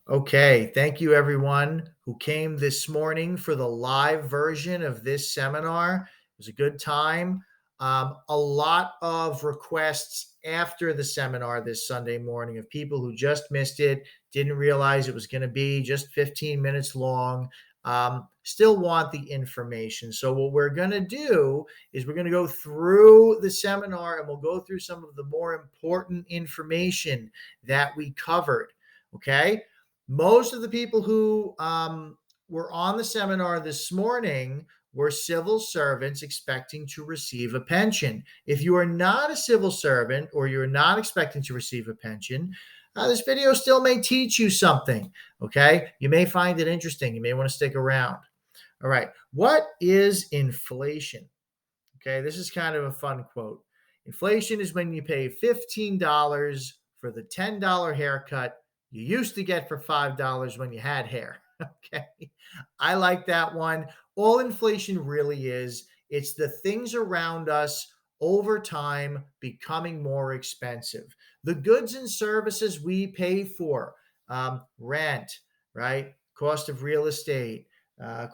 Okay, thank you everyone who came this morning for the live version of this seminar. It was a good time. A lot of requests after the seminar this Sunday morning of people who just missed it, didn't realize it was going to be just 15 minutes long, still want the information. So, what we're going to do is we're going to go through the seminar and we'll go through some of the more important information that we covered. Okay. Most of the people who were on the seminar this morning were civil servants expecting to receive a pension. If you are not a civil servant or you're not expecting to receive a pension, this video still may teach you something. Okay. You may find it interesting. You may want to stick around. All right. What is inflation? Okay. This is kind of a fun quote. Inflation is when you pay $15 for the $10 haircut you used to get for $5 when you had hair. Okay. I like that one. All inflation really is, it's the things around us over time becoming more expensive. The goods and services we pay for, rent, right? Cost of real estate,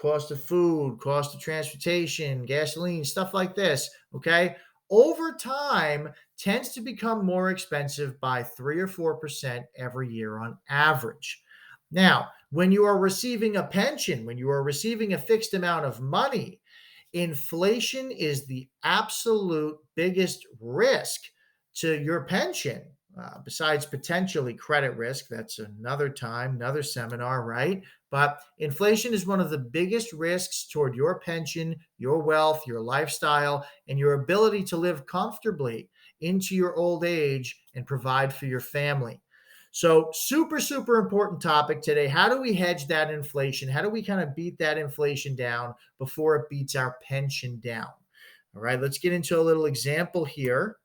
cost of food, cost of transportation, gasoline, stuff like this. Okay. Over time, tends to become more expensive by 3 or 4% every year on average. Now, when you are receiving a pension, when you are receiving a fixed amount of money, inflation is the absolute biggest risk to your pension, besides potentially credit risk. That's another time, another seminar, right? But inflation is one of the biggest risks toward your pension, your wealth, your lifestyle, and your ability to live comfortably into your old age and provide for your family. So, super, super important topic today. How do we hedge that inflation? How do we kind of beat that inflation down before it beats our pension down? All right, let's get into a little example here.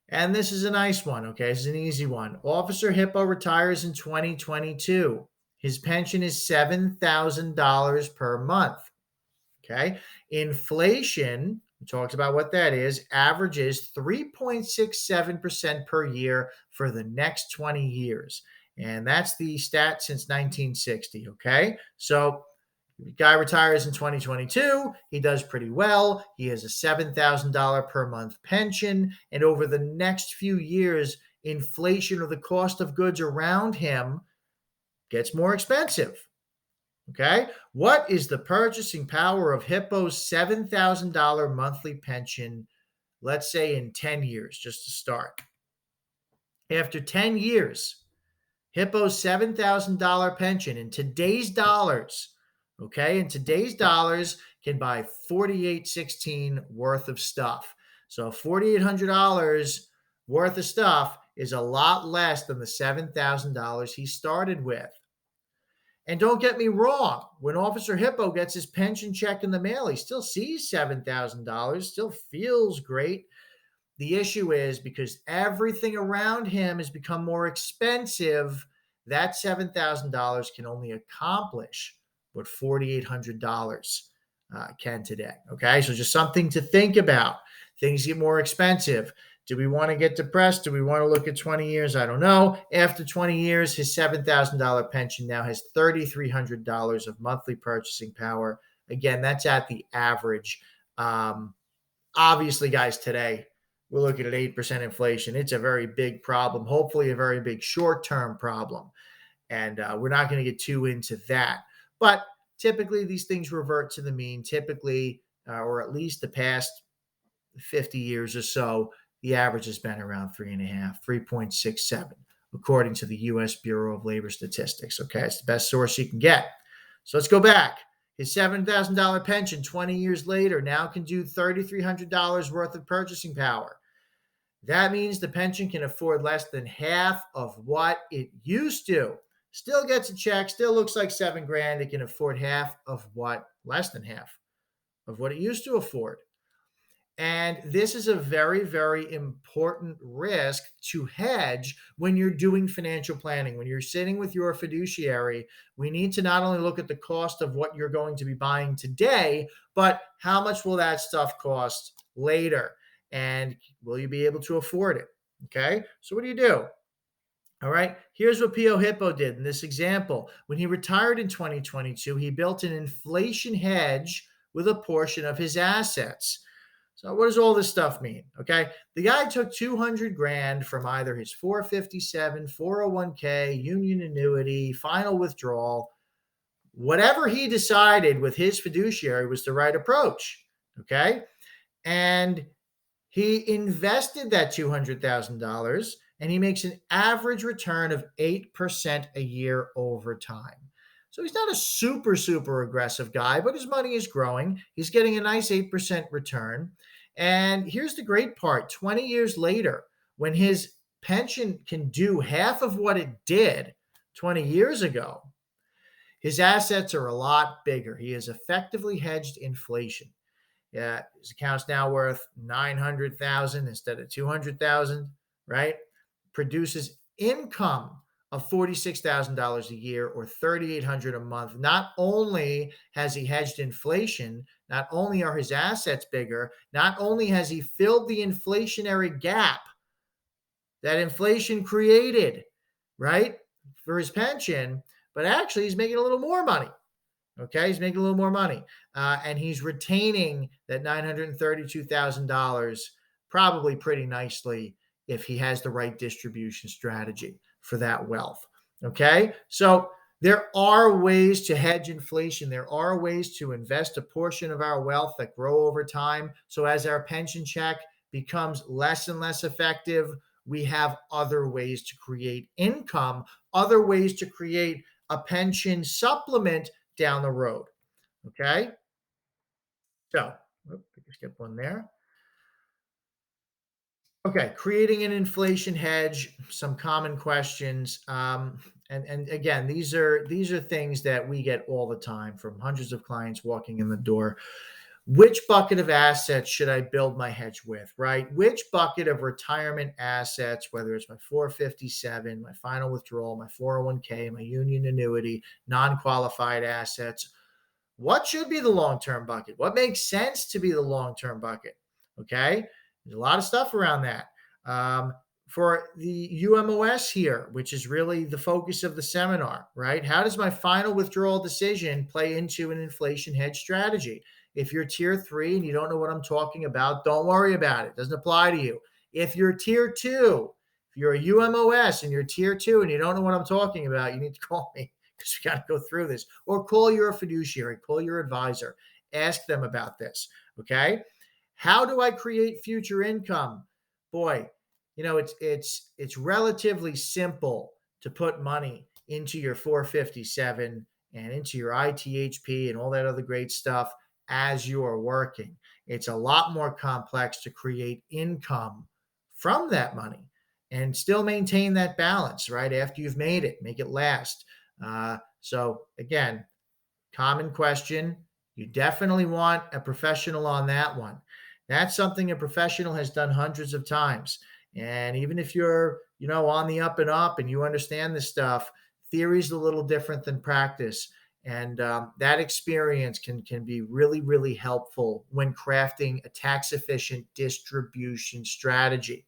And this is a nice one. Okay, this is an easy one. Officer Hippo retires in 2022. His pension is $7,000 per month. Okay, inflation, we talked about what that is, averages 3.67% per year for the next 20 years. And that's the stat since 1960. Okay, so the guy retires in 2022. He does pretty well. He has a $7,000 per month pension. And over the next few years, inflation or the cost of goods around him gets more expensive. Okay. What is the purchasing power of Hippo's $7,000 monthly pension, let's say in 10 years, just to start? After 10 years, Hippo's $7,000 pension in today's dollars, okay, in today's dollars can buy 4816 worth of stuff. So $4,800 worth of stuff is a lot less than the $7,000 he started with. And don't get me wrong, when Officer Hippo gets his pension check in the mail, he still sees $7,000, still feels great. The issue is because everything around him has become more expensive, that $7,000 can only accomplish what $4,800 can today. Okay, so just something to think about. Things get more expensive. Do we want to get depressed? Do we want to look at 20 years? I don't know. After 20 years, his $7,000 pension now has $3,300 of monthly purchasing power. Again, that's at the average. Obviously, guys, today we're looking at 8% inflation. It's a very big problem, hopefully a very big short-term problem. And we're not going to get too into that. But typically, these things revert to the mean. Typically, or at least the past 50 years or so, the average has been around 3.5, 3.67, according to the U.S. Bureau of Labor Statistics. Okay, it's the best source you can get. So let's go back. His $7,000 pension 20 years later now can do $3,300 worth of purchasing power. That means the pension can afford less than half of what it used to. Still gets a check, still looks like $7,000. It can afford half of what, less than half of what it used to afford. And this is a very, very important risk to hedge when you're doing financial planning. When you're sitting with your fiduciary, we need to not only look at the cost of what you're going to be buying today, but how much will that stuff cost later? And will you be able to afford it? Okay. So what do? All right. Here's what Pio Hippo did in this example. When he retired in 2022, he built an inflation hedge with a portion of his assets. So what does all this stuff mean? Okay. The guy took 200 grand from either his 457, 401k, union annuity, final withdrawal, whatever he decided with his fiduciary was the right approach. Okay. And he invested that $200,000 and he makes an average return of 8% a year over time. So he's not a super, super aggressive guy, but his money is growing. He's getting a nice 8% return. And here's the great part: 20 years later, when his pension can do half of what it did 20 years ago, his assets are a lot bigger. He has effectively hedged inflation. Yeah, his account's now worth 900,000 instead of 200,000, right? Produces income of $46,000 a year or 3,800 a month. Not only has he hedged inflation, not only are his assets bigger, not only has he filled the inflationary gap that inflation created, right? For his pension, but actually he's making a little more money. Okay, he's making a little more money, and he's retaining that $932,000 probably pretty nicely if he has the right distribution strategy for that wealth. Okay, so there are ways to hedge inflation. There are ways to invest a portion of our wealth that grow over time. So as our pension check becomes less and less effective, we have other ways to create income, other ways to create a pension supplement down the road. Okay. So, skip one there. Okay. Creating an inflation hedge, some common questions. And again, these are things that we get all the time from hundreds of clients walking in the door. Which bucket of assets should I build my hedge with, right? Which bucket of retirement assets, whether it's my 457, my final withdrawal, my 401k, my union annuity, non-qualified assets, what should be the long-term bucket? What makes sense to be the long-term bucket? Okay. There's a lot of stuff around that. Um, for the UMOS here, which is really the focus of the seminar, right? How does my final withdrawal decision play into an inflation hedge strategy? If you're tier 3 and you don't know what I'm talking about, don't worry about it. It doesn't apply to you. If you're tier 2, if you're a UMOS and you're tier 2 and you don't know what I'm talking about, you need to call me because we got to go through this. Or call your fiduciary, call your advisor, ask them about this. Okay. How do I create future income? Boy, it's relatively simple to put money into your 457 and into your ITHP and all that other great stuff as you are working. It's a lot more complex to create income from that money and still maintain that balance, right? After you've made it, make it last. So again, common question. You definitely want a professional on that one. That's something a professional has done hundreds of times. And even if you're, on the up and up and you understand this stuff, theory is a little different than practice. And that experience can be really, really helpful when crafting a tax efficient distribution strategy.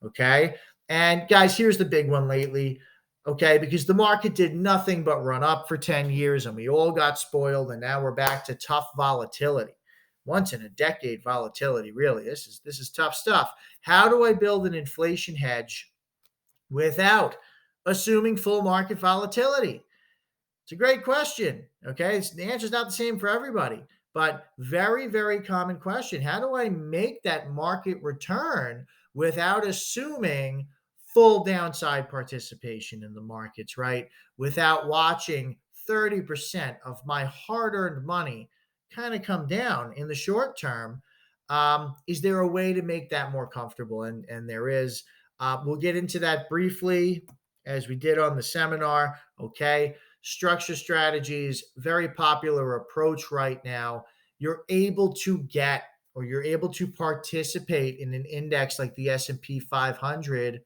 Okay. And guys, here's the big one lately. Okay. Because the market did nothing but run up for 10 years and we all got spoiled. And now we're back to tough volatility. Once in a decade volatility, really. This is tough stuff. How do I build an inflation hedge without assuming full market volatility? It's a great question. Okay. The answer is not the same for everybody, but very, very common question. How do I make that market return without assuming full downside participation in the markets, right? Without watching 30% of my hard earned money kind of come down in the short term. Is there a way to make that more comfortable? And there is. We'll get into that briefly as we did on the seminar. Okay. Structure strategies, very popular approach right now. You're able to get or you're able to participate in an index like the S&P 500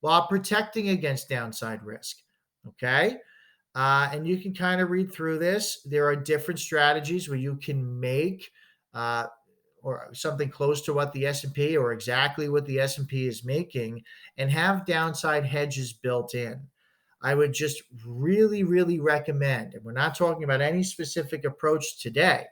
while protecting against downside risk. Okay. And you can kind of read through this. There are different strategies where you can make or something close to what the S&P or exactly what the S&P is making, and have downside hedges built in. I would just really, really recommend, and we're not talking about any specific approach today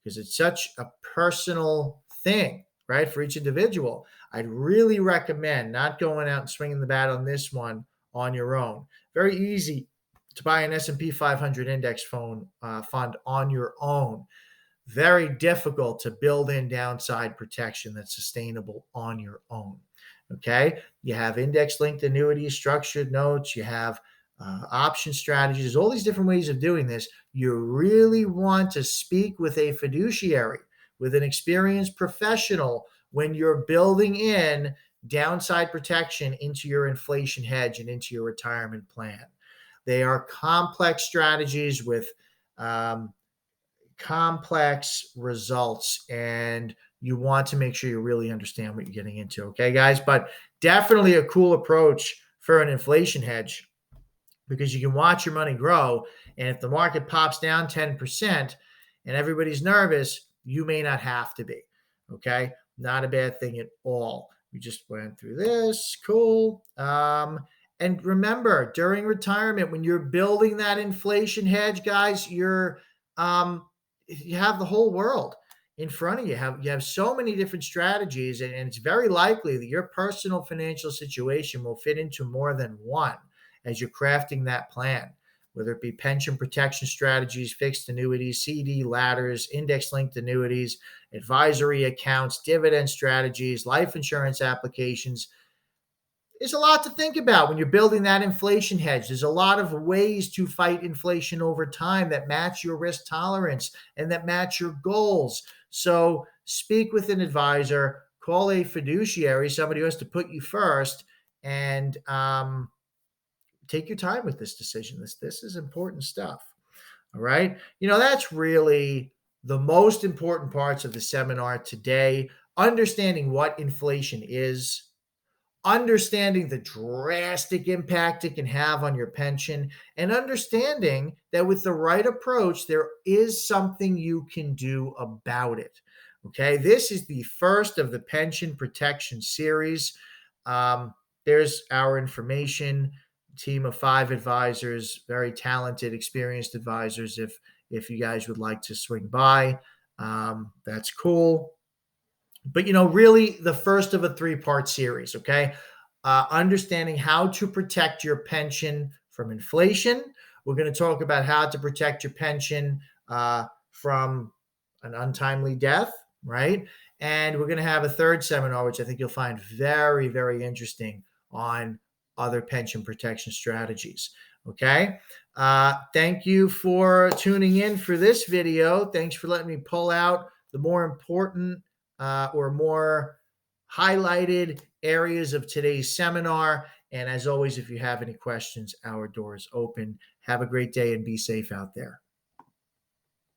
because it's such a personal thing, right, for each individual. I'd really recommend not going out and swinging the bat on this one on your own. Very easy to buy an S&P 500 index fund on your own. Very difficult to build in downside protection that's sustainable on your own. Okay. You have index linked annuities, structured notes, you have option strategies. There's all these different ways of doing this. You really want to speak with a fiduciary, with an experienced professional when you're building in downside protection into your inflation hedge and into your retirement plan. They are complex strategies with complex results, and you want to make sure you really understand what you're getting into. Okay, guys, but definitely a cool approach for an inflation hedge because you can watch your money grow. And if the market pops down 10% and everybody's nervous, you may not have to be. Okay, not a bad thing at all. We just went through this. Cool. And remember, during retirement, when you're building that inflation hedge, guys, you have the whole world in front of you. You have so many different strategies, and it's very likely that your personal financial situation will fit into more than one as you're crafting that plan, whether it be pension protection strategies, fixed annuities, CD ladders, index-linked annuities, advisory accounts, dividend strategies, life insurance applications. There's a lot to think about when you're building that inflation hedge. There's a lot of ways to fight inflation over time that match your risk tolerance and that match your goals. So speak with an advisor, call a fiduciary, somebody who has to put you first, and take your time with this decision. This is important stuff. All right. That's really the most important parts of the seminar today. Understanding what inflation is, understanding the drastic impact it can have on your pension, and understanding that with the right approach, there is something you can do about it. Okay, this is the first of the pension protection series. There's our information. Team of 5 advisors, very talented, experienced advisors. If you guys would like to swing by, that's cool. But really the first of a 3-part series. Okay, understanding how to protect your pension from inflation. We're going to talk about how to protect your pension from an untimely death, right? And we're going to have a third seminar, which I think you'll find very, very interesting, on other pension protection strategies. Okay. Thank you for tuning in for this video. Thanks for letting me pull out the more important or more highlighted areas of today's seminar. And as always, if you have any questions, our door is open. Have a great day and be safe out there.